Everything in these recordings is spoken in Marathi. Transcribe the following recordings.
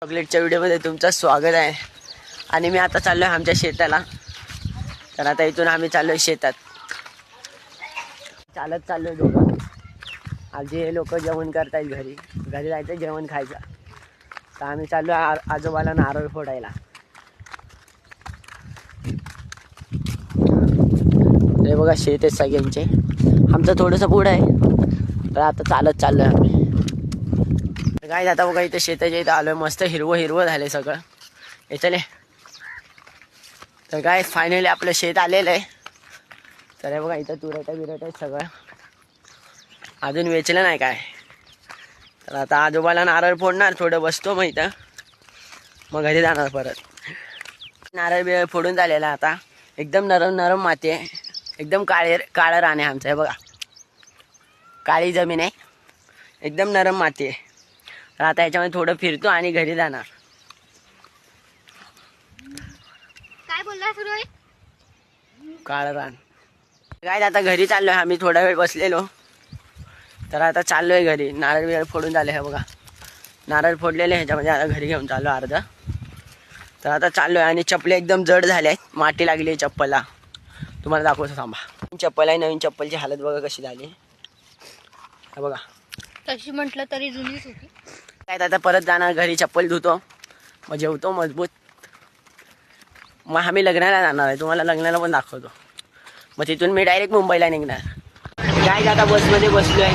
चॉकलेटच्या व्हिडिओमध्ये तुमचं स्वागत आहे. आणि मी आता चाललो आहे आमच्या शेताला. तर आता इथून आम्ही चाललो आहे शेतात. चालत चाललो आहे दोघं. आज हे लोक जेवण करतायत घरी जायचं जेवण खायचं. तर आम्ही चाललो आहे आजोबाला नारळ फोडायला. हे बघा शेत आहे सगळ्यांचे. आमचं थोडंसं पुढं आहे. तर आता चालत चाललो आहे आम्ही. काय आता बघा इथे शेताच्या इथं आलोय. मस्त हिरवं हिरवं झालंय सगळं. हे चले. तर काय फायनली आपलं शेत आलेलं आहे. तर हे बघा इथं तुरट आहे सगळं. अजून वेचलं नाही काय. तर आता आजोबाला नारळ फोडणार. थोडं बसतो मग इथं. मग घरी जाणार परत. नारळ बिरळ फोडून झालेला आता. एकदम नरम नरम माती आहे. एकदम काळं रान आहे आमचं. हे बघा काळी जमीन आहे. एकदम नरम माती आहे. तर आता याच्यामध्ये थोडं फिरतो आणि घरी जाणार. काय बोलला सुरू आहे? काळं रान. काय आता घरी चाललोय आम्ही. थोडा वेळ बसलेलो. तर आता चाललोय घरी. नारळ बिरळ फोडून झाले. हे बघा नारळ फोडलेले ह्याच्यामध्ये. आता घरी घेऊन चाललो अर्धा. तर आता चाललोय. आणि चप्पल एकदम जड झाल्या आहेत. माती लागली आहे चप्पलला. तुम्हाला दाखवतो थांबा. चप्पल आहे. नवीन चप्पलची हालत बघा कशी झाली. हे बघा तशी म्हटलं तरी जुनीच होती. काय आता परत जाणार घरी. चप्पल धुतो मग जेवतो मजबूत. मग आम्ही लग्नाला जाणार आहे. तुम्हाला लग्नाला पण दाखवतो. मग तिथून मी डायरेक्ट मुंबईला निघणार. काय आता बसमध्ये बसलो आहे.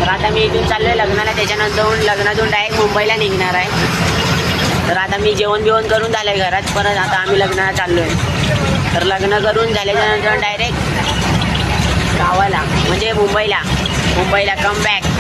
तर आता मी इथून चाललो आहे लग्नाला. त्याच्यानंतर लग्नातून डायरेक्ट मुंबईला निघणार आहे. तर आता मी जेवण बिवण करून झालं आहे घरात. परत आता आम्ही लग्नाला चाललो आहे. तर लग्न करून झाल्याच्यानंतर डायरेक्ट गावाला म्हणजे मुंबईला कम बॅक.